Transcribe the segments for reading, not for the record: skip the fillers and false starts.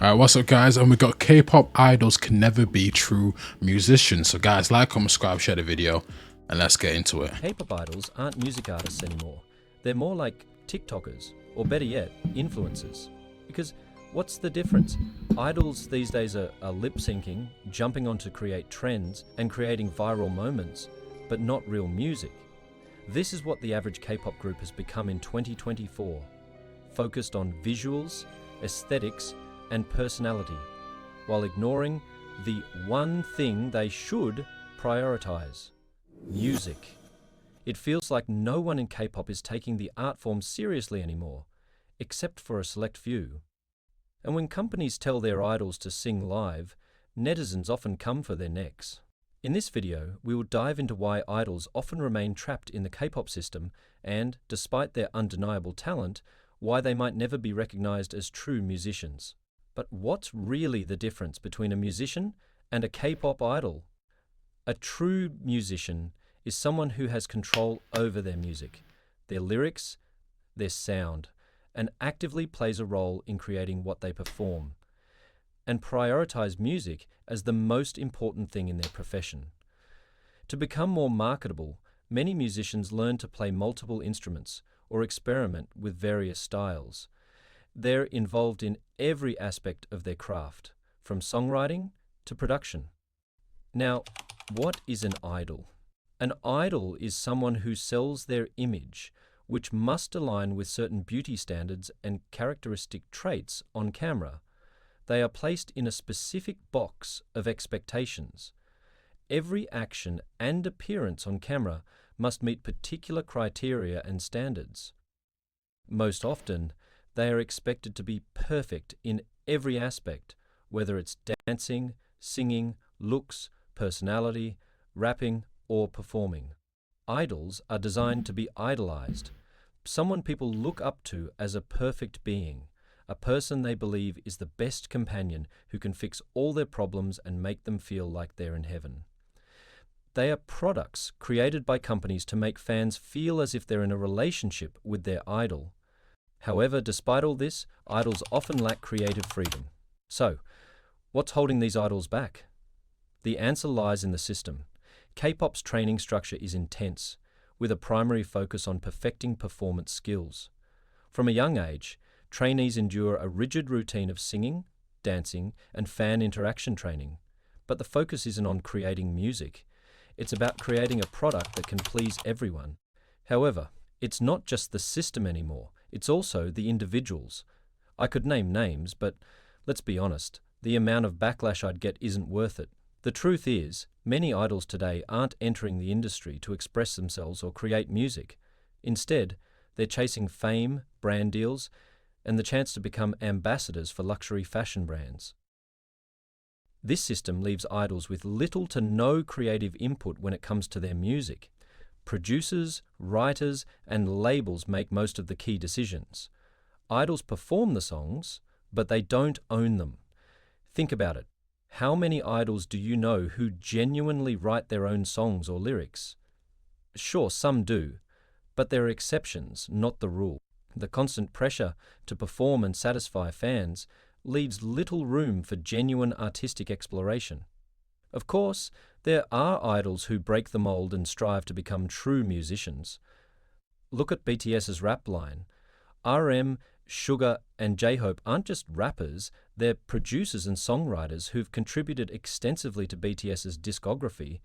What's up, guys? And we got K-pop idols can never be true musicians. So, guys, like, comment, subscribe, share the video, and let's get into it. K-pop idols aren't music artists anymore. They're more like TikTokers, or better yet, influencers. Because what's the difference? Idols these days are lip syncing, jumping on to create trends, and creating viral moments, but not real music. This is what the average K-pop group has become in 2024, focused on visuals, aesthetics, and personality, while ignoring the one thing they should prioritize: music. It feels like no one in K-pop is taking the art form seriously anymore, except for a select few. And when companies tell their idols to sing live, netizens often come for their necks. In this video, we will dive into why idols often remain trapped in the K-pop system and, despite their undeniable talent, why they might never be recognized as true musicians. But what's really the difference between a musician and a K-pop idol? A true musician is someone who has control over their music, their lyrics, their sound, and actively plays a role in creating what they perform, and prioritize music as the most important thing in their profession. To become more marketable, many musicians learn to play multiple instruments or experiment with various styles. They're involved in every aspect of their craft, from songwriting to production. Now, what is an idol? An idol is someone who sells their image, which must align with certain beauty standards and characteristic traits on camera. They are placed in a specific box of expectations. Every action and appearance on camera must meet particular criteria and standards. Most often, they are expected to be perfect in every aspect, whether it's dancing, singing, looks, personality, rapping, or performing. Idols are designed to be idolized, someone people look up to as a perfect being, a person they believe is the best companion who can fix all their problems and make them feel like they're in heaven. They are products created by companies to make fans feel as if they're in a relationship with their idol. However, despite all this, idols often lack creative freedom. So, what's holding these idols back? The answer lies in the system. K-pop's training structure is intense, with a primary focus on perfecting performance skills. From a young age, trainees endure a rigid routine of singing, dancing, and fan interaction training. But the focus isn't on creating music. It's about creating a product that can please everyone. However, it's not just the system anymore, it's also the individuals. I could name names, but let's be honest, the amount of backlash I'd get isn't worth it. The truth is, many idols today aren't entering the industry to express themselves or create music. Instead, they're chasing fame, brand deals, and the chance to become ambassadors for luxury fashion brands. This system leaves idols with little to no creative input when it comes to their music. Producers, writers, and labels make most of the key decisions. Idols perform the songs, but they don't own them. Think about it. How many idols do you know who genuinely write their own songs or lyrics? Sure, some do, but there are exceptions, not the rule. The constant pressure to perform and satisfy fans leaves little room for genuine artistic exploration. Of course, there are idols who break the mold and strive to become true musicians. Look at BTS's rap line. RM, Suga, and J-Hope aren't just rappers, they're producers and songwriters who've contributed extensively to BTS's discography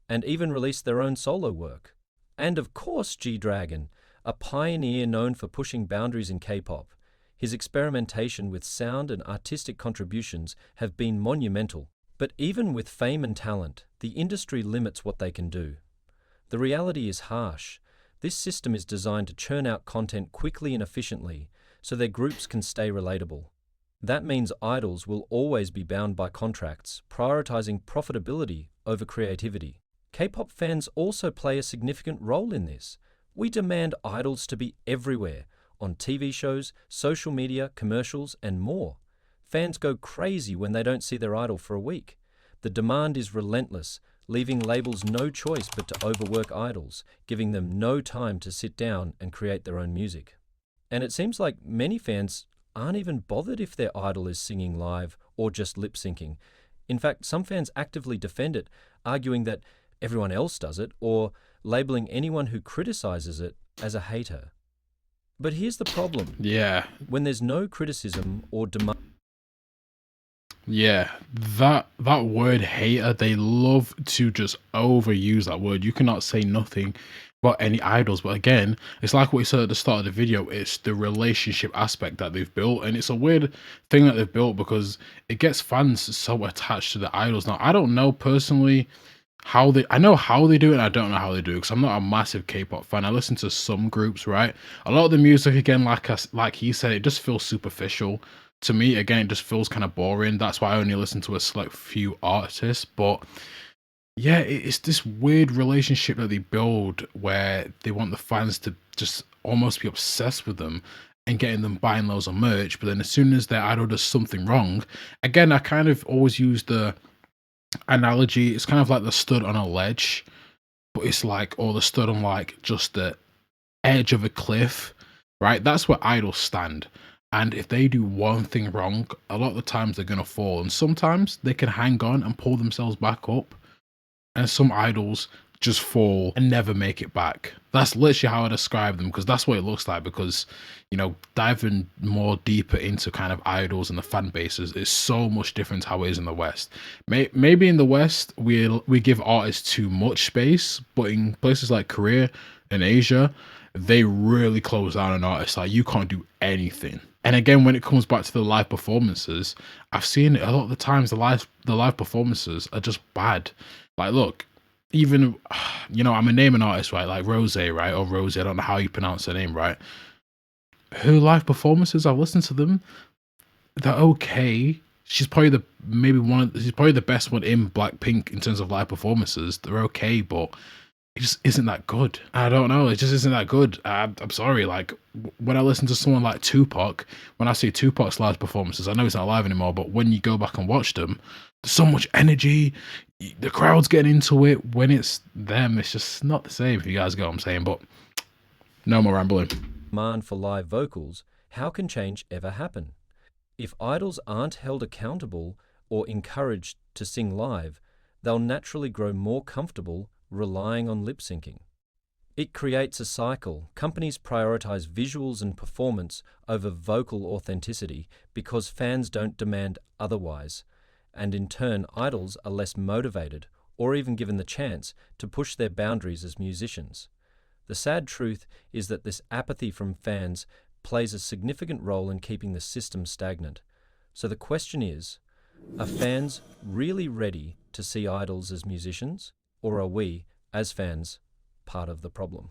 and even released their own solo work. And of course, G-Dragon, a pioneer known for pushing boundaries in K-pop. His experimentation with sound and artistic contributions have been monumental. But even with fame and talent, the industry limits what they can do. The reality is harsh. This system is designed to churn out content quickly and efficiently, so their groups can stay relatable. That means idols will always be bound by contracts, prioritizing profitability over creativity. K-pop fans also play a significant role in this. We demand idols to be everywhere, on TV shows, social media, commercials, and more. Fans go crazy when they don't see their idol for a week. The demand is relentless, leaving labels no choice but to overwork idols, giving them no time to sit down and create their own music. And it seems like many fans aren't even bothered if their idol is singing live or just lip syncing. In fact, some fans actively defend it, arguing that everyone else does it or labeling anyone who criticizes it as a hater. But here's the problem. Yeah. When there's no criticism or demand. Yeah, that word hater, they love to just overuse that word. You cannot say nothing about any idols, but again, it's like what you said at the start of the video, it's the relationship aspect that they've built, and it's a weird thing that they've built because it gets fans so attached to the idols. Now, I don't know personally I know how they do it, and I don't know how they do it because I'm not a massive K-pop fan. I listen to some groups, right? A lot of the music, again, like he said, it just feels superficial to me. Again, it just feels kind of boring. That's why I only listen to a select few artists. But yeah, it's this weird relationship that they build where they want the fans to just almost be obsessed with them and getting them buying loads of merch. But then as soon as their idol does something wrong, again, I kind of always use the analogy, it's kind of like the stood on a ledge, but it's like, or the stood on like just the edge of a cliff, right? That's where idols stand. And if they do one thing wrong, a lot of the times they're going to fall. And sometimes they can hang on and pull themselves back up. And some idols just fall and never make it back. That's literally how I describe them, because that's what it looks like. Because, you know, diving more deeper into kind of idols and the fan bases is so much different how it is in the West. Maybe in the West we give artists too much space, but in places like Korea and Asia, they really close down on artists. Like, you can't do anything. And again, when it comes back to the live performances, I've seen it a lot of the times. The live performances are just bad. Like, look, even, you know, I'm gonna name an artist, right? Like Rose, right? Or Rose, I don't know how you pronounce her name, right? Her live performances, I've listened to them. They're okay. She's probably she's probably the best one in Blackpink in terms of live performances. They're okay, but it just isn't that good. I don't know. It just isn't that good. I'm sorry. Like, when I listen to someone like Tupac, when I see Tupac's live performances, I know he's not alive anymore, but when you go back and watch them, there's so much energy. The crowd's getting into it. When it's them, it's just not the same, if you guys get what I'm saying. But no more rambling. Demand for live vocals, how can change ever happen? If idols aren't held accountable or encouraged to sing live, they'll naturally grow more comfortable relying on lip syncing. It creates a cycle. Companies prioritize visuals and performance over vocal authenticity because fans don't demand otherwise, and in turn, idols are less motivated or even given the chance to push their boundaries as musicians. The sad truth is that this apathy from fans plays a significant role in keeping the system stagnant. So the question is, are fans really ready to see idols as musicians? Or are we, as fans, part of the problem?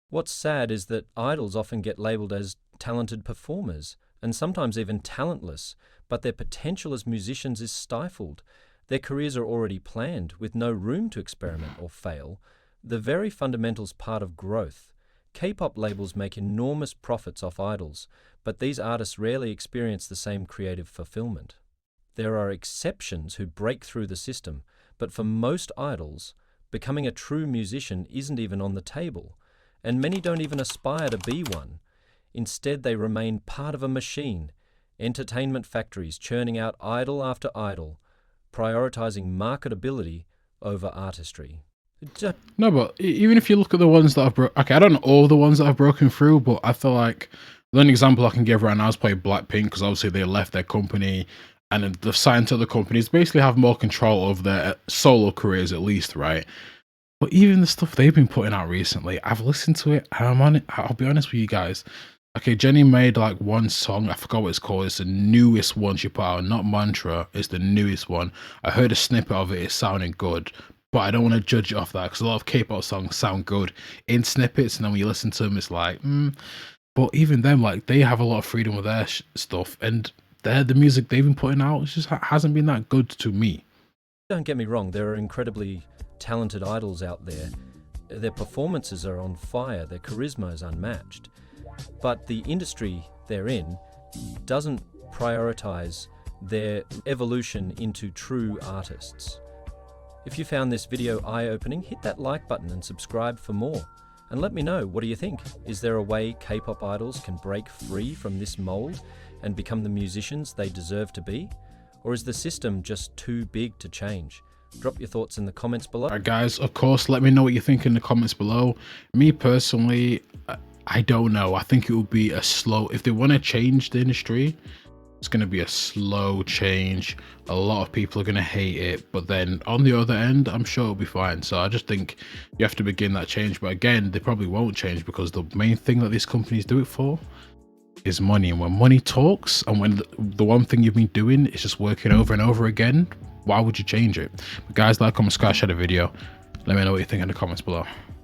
What's sad is that idols often get labelled as talented performers, and sometimes even talentless, but their potential as musicians is stifled. Their careers are already planned, with no room to experiment or fail. The very fundamentals part of growth. K-pop labels make enormous profits off idols, but these artists rarely experience the same creative fulfillment. There are exceptions who break through the system, but for most idols, becoming a true musician isn't even on the table, and many don't even aspire to be one. Instead, they remain part of a machine, entertainment factories churning out idol after idol, prioritizing marketability over artistry. No, but even if you look at the ones that I've okay, I don't know all the ones that I've broken through, but I feel like the only example I can give right now is probably Blackpink, because obviously they left their company and they've signed to other companies, basically have more control over their solo careers at least, right? But even the stuff they've been putting out recently, I've listened to it and I'm on it. I'll be honest with you guys. Okay, Jennie made like one song, I forgot what it's called. It's the newest one she put out, not Mantra. It's the newest one. I heard a snippet of it. It's sounding good, but I don't want to judge it off that because a lot of K-pop songs sound good in snippets, and then when you listen to them, it's like, But even them, like, they have a lot of freedom with their stuff, and the music they've been putting out, it just hasn't been that good to me. Don't get me wrong, there are incredibly talented idols out there. Their performances are on fire, their charisma is unmatched. But the industry they're in doesn't prioritize their evolution into true artists. If you found this video eye-opening, hit that like button and subscribe for more. And let me know, what do you think? Is there a way K-pop idols can break free from this mold and become the musicians they deserve to be? Or is the system just too big to change? Drop your thoughts in the comments below. Alright guys, of course, let me know what you think in the comments below. Me personally, I don't know. I think it will be a slow, if they want to change the industry, it's going to be a slow change. A lot of people are going to hate it, but then on the other end, I'm sure it'll be fine. So I just think you have to begin that change. But again, they probably won't change because the main thing that these companies do it for is money. And when money talks, and when the one thing you've been doing is just working over and over again, why would you change it? But guys, like, comment, subscribe, share the video. Let me know what you think in the comments below.